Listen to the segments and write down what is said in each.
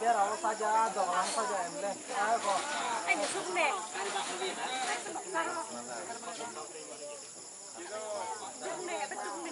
biar awak saja, dorong saja emleh. Ayo, Anh chúc mẹ. Chúc mẹ, bắt chúc mẹ.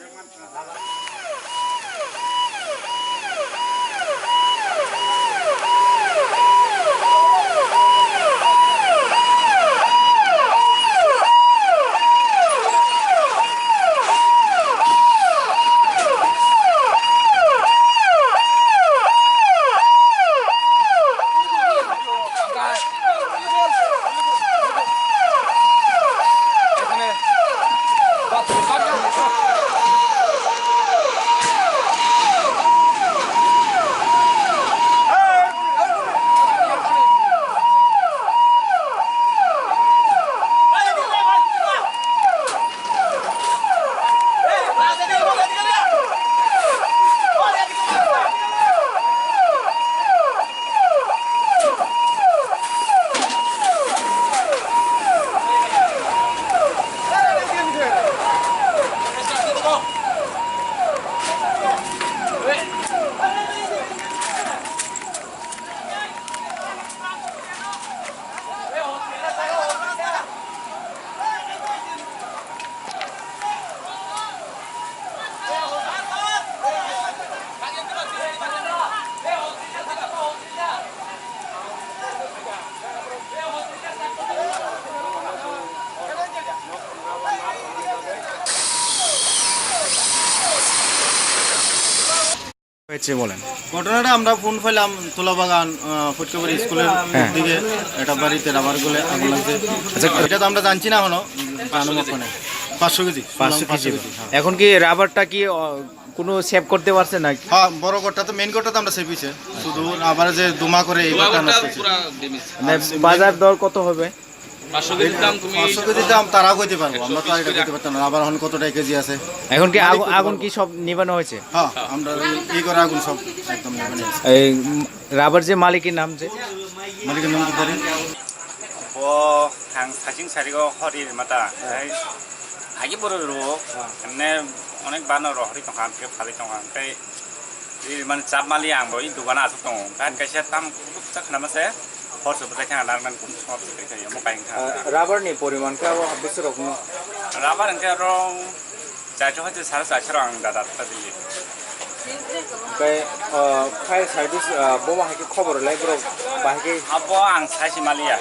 বলেন ঘটনাটা আমরা phone পাইলাম তোলাবাগান ফটকাবাড়ি স্কুলের দিকে একটা বাড়িতে রাবার গলে আগুন লাগছে। এটা তো আমরা জানছি না এখনো। 500 কেজি 500 কেজি। এখন কি রাবারটা কি কোনো সেভ করতে পারছে না? হ্যাঁ, বড় গড়টা তো মেইন গড়টা তো আমরা সেভিছে, শুধু আবার যে দুমা করে এই গড়টা নষ্ট হয়েছে। বাজার দর কত হবে? 500 কেজির দাম তারা কইতে পারবো, আমরা তো এটা কইতে পারতাম না। আবার এখন কত টাকা কেজি আছে। এখন কি আগুন কি সব নিভানো হয়েছে? হ্যাঁ, আমরা এই করে আগুন সব একদম নিভানো হয়েছে। এই রাবার যে মালিকের নাম যে মালিকের নাম কি জানি? ও হাং সাজিং সারিগো হরির মাতা আগে বড় রোগ এমনি অনেক বানো হরি তখন কে ফালি তখন তাই মানে চাপ মালি আং বই দোকান আসুক দङ কান কাইসা তাম খুব চাখনা মাসে হরসে বুঝাই খাং লারমান কোন সব সে খাই মকাই খাং রাবার নি পরিমাণ কা বেশি রকম রাবার এনকে রং চাইতো হচ্ছে 450 রাং দাদা তা দিলি ফায়ার সার্ভিস বোমা হাইকে খবর লাই ব্র বাহিকে আবো আং সাইসি মালিয়া